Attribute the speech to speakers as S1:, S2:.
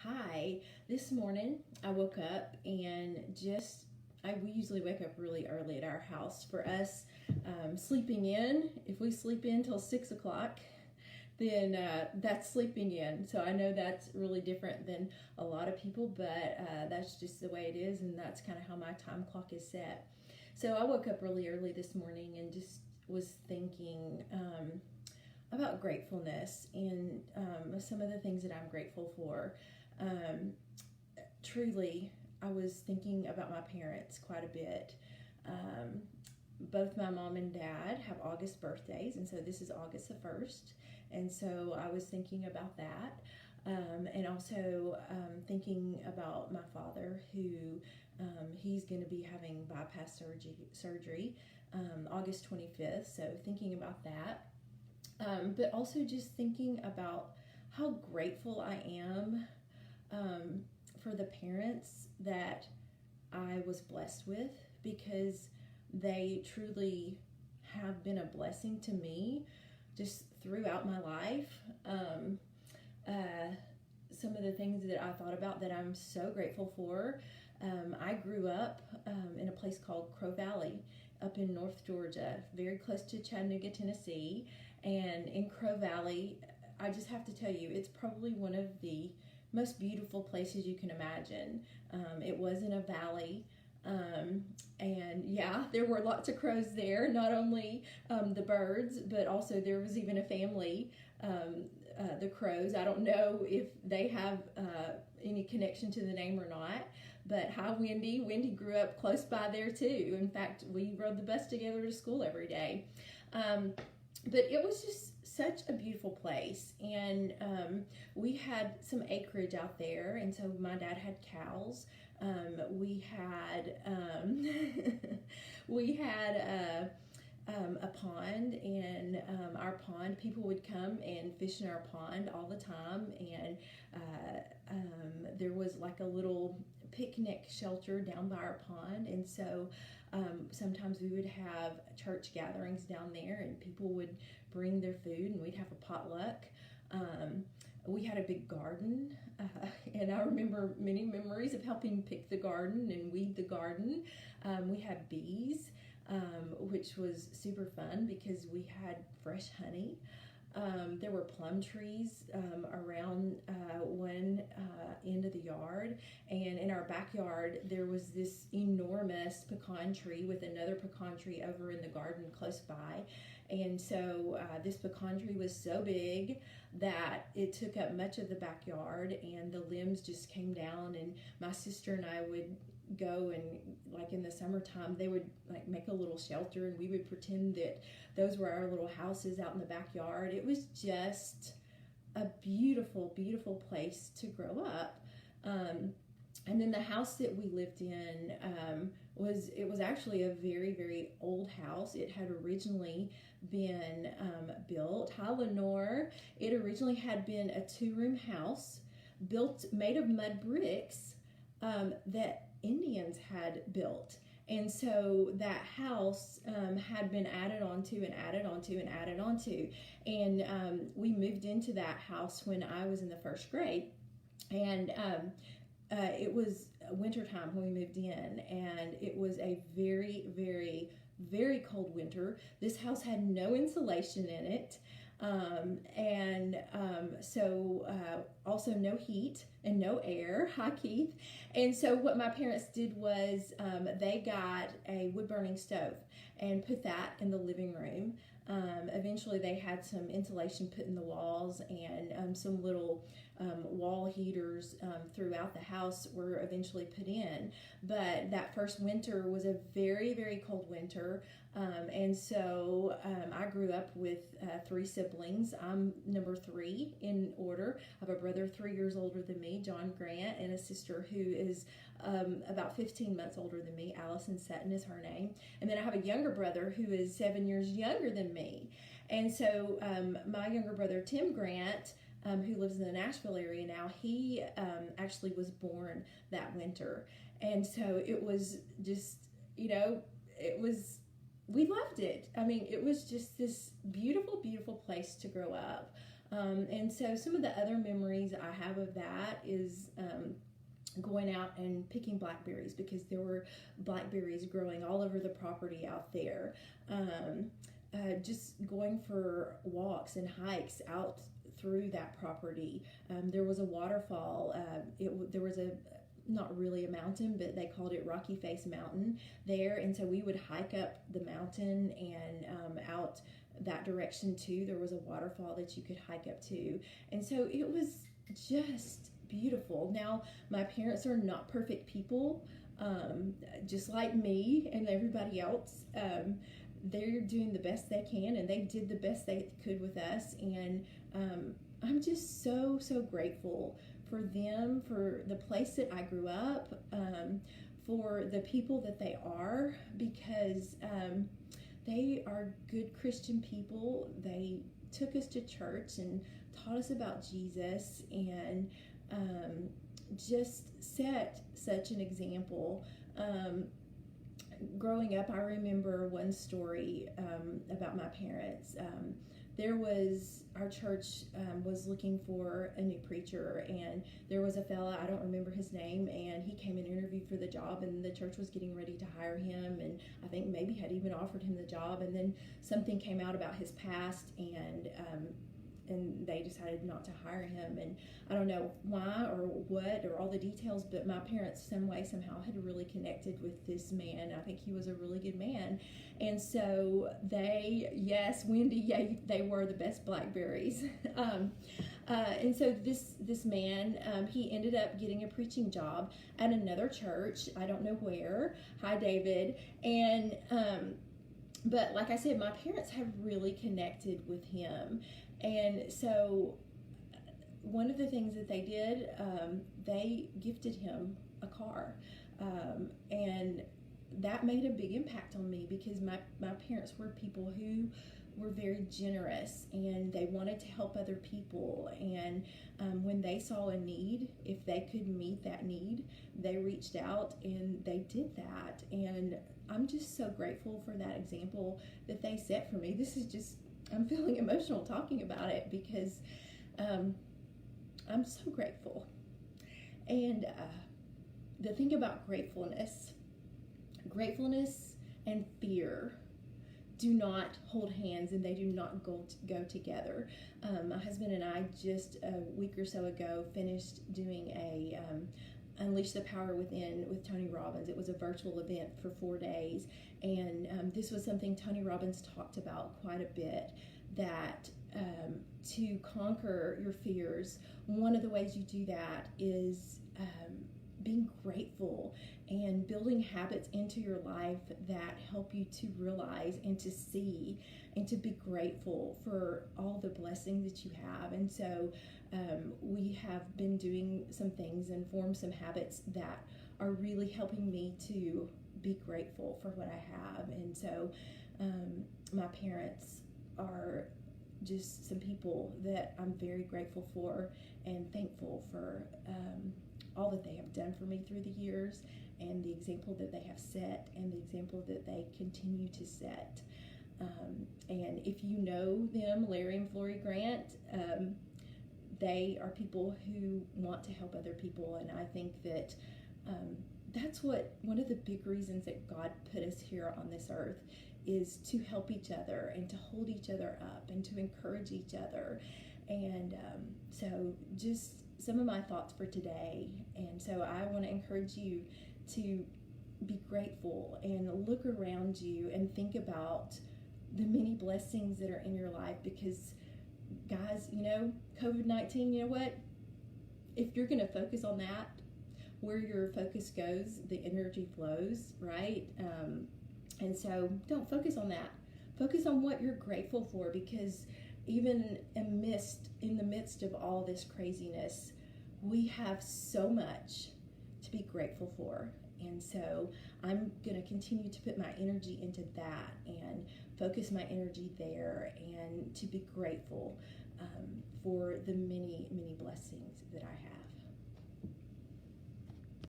S1: Hi, this morning I woke up and we usually wake up really early at our house. For us, sleeping in, if we sleep in till 6 o'clock, then that's sleeping in. So I know that's really different than a lot of people, but that's just the way it is, and that's kind of how my time clock is set. So I woke up really early this morning and just was thinking about gratefulness and some of the things that I'm grateful for. Truly, I was thinking about my parents quite a bit. Both my mom and dad have August birthdays, and so this is August the 1st, and so I was thinking about that, and also thinking about my father, who he's going to be having bypass surgery August 25th, so thinking about that, but also just thinking about how grateful I am for the parents that I was blessed with, because they truly have been a blessing to me just throughout my life. Some of the things that I thought about that I'm so grateful for, I grew up in a place called Crow Valley up in North Georgia, very close to Chattanooga, Tennessee. And in Crow Valley, I just have to tell you, it's probably one of the most beautiful places you can imagine. It was in a valley, and yeah, there were lots of crows there, not only the birds, but also there was even a family, the crows. I don't know if they have any connection to the name or not, but hi Wendy. Wendy grew up close by there too. In fact, we rode the bus together to school every day. But it was just such a beautiful place, and we had some acreage out there, and so my dad had cows. We had a pond, and our pond, people would come and fish in our pond all the time, and there was like a little picnic shelter down by our pond, and so sometimes we would have church gatherings down there, and people would bring their food, and we'd have a potluck. We had a big garden, and I remember many memories of helping pick the garden and weed the garden. We had bees, which was super fun because we had fresh honey. There were plum trees around one end of the yard, and in our backyard there was this enormous pecan tree with another pecan tree over in the garden close by. And so this pecan tree was so big that it took up much of the backyard, and the limbs just came down, and my sister and I would go, and like in the summertime they would like make a little shelter, and we would pretend that those were our little houses out in the backyard. It was just a beautiful, beautiful place to grow up. And then the house that we lived in was actually a very, very old house. It had originally been built. Hi, Lenore. It originally had been a 2-room house made of mud bricks that Indians had built. And so that house had been added onto and added onto and added onto. And we moved into that house when I was in the 1st grade. And it was wintertime when we moved in, and it was a very, very, very cold winter. This house had no insulation in it. So also no heat and no air. Hi, Keith. And so what my parents did was they got a wood burning stove and put that in the living room. Eventually they had some insulation put in the walls, and some little wall heaters throughout the house were eventually put in. But that first winter was a very, very cold winter. And so I grew up with 3 siblings. I'm number 3 in order. I have a brother 3 years older than me, John Grant, and a sister who is about 15 months older than me. Allison Sutton is her name. And then I have a younger brother who is 7 years younger than me. And so my younger brother, Tim Grant, who lives in the Nashville area now, he actually was born that winter. And so it was just, we loved it. I mean, it was just this beautiful, beautiful place to grow up. And so some of the other memories I have of that is going out and picking blackberries, because there were blackberries growing all over the property out there. Just going for walks and hikes out through that property. There was a waterfall. There was not really a mountain, but they called it Rocky Face Mountain there. And so we would hike up the mountain and out that direction too. There was a waterfall that you could hike up to. And so it was just beautiful. Now, my parents are not perfect people, just like me and everybody else. They're doing the best they can, and they did the best they could with us. And I'm just so grateful for them, for the place that I grew up, for the people that they are, because they are good Christian people. They took us to church and taught us about Jesus, and just set such an example. Growing up, I remember one story about my parents. Our church was looking for a new preacher, and there was a fella, I don't remember his name, and he came and interviewed for the job, and the church was getting ready to hire him, and I think maybe had even offered him the job, and then something came out about his past, and they decided not to hire him. And I don't know why or what or all the details, but my parents some way somehow had really connected with this man. I think he was a really good man. And so Wendy, they were the best blackberries. And so this man, he ended up getting a preaching job at another church. I don't know where. Hi, David. And but like I said, my parents have really connected with him. And so one of the things that they did, they gifted him a car. And that made a big impact on me, because my parents were people who were very generous, and they wanted to help other people. And when they saw a need, if they could meet that need, they reached out and they did that. And I'm just so grateful for that example that they set for me. I'm feeling emotional talking about it, because I'm so grateful. And the thing about gratefulness and fear do not hold hands, and they do not go together. My husband and I just a week or so ago finished doing a Unleash the Power Within with Tony Robbins. It was a virtual event for 4 days, and this was something Tony Robbins talked about quite a bit, that to conquer your fears, one of the ways you do that is being grateful and building habits into your life that help you to realize and to see and to be grateful for all the blessings that you have. And so we have been doing some things and formed some habits that are really helping me to be grateful for what I have. And so my parents are just some people that I'm very grateful for and thankful for all that they have done for me through the years, and the example that they have set, and the example that they continue to set. And if you know them, Larry and Flory Grant, they are people who want to help other people. And I think that that's one of the big reasons that God put us here on this earth, is to help each other and to hold each other up and to encourage each other. And so just some of my thoughts for today. And so I want to encourage you to be grateful and look around you and think about the many blessings that are in your life, because guys, COVID-19, you know what? If you're going to focus on that, where your focus goes, the energy flows, right? And so don't focus on that. Focus on what you're grateful for, because even in the midst of all this craziness, we have so much to be grateful for. And so I'm going to continue to put my energy into that and focus my energy there, and to be grateful for the many, many blessings that I have.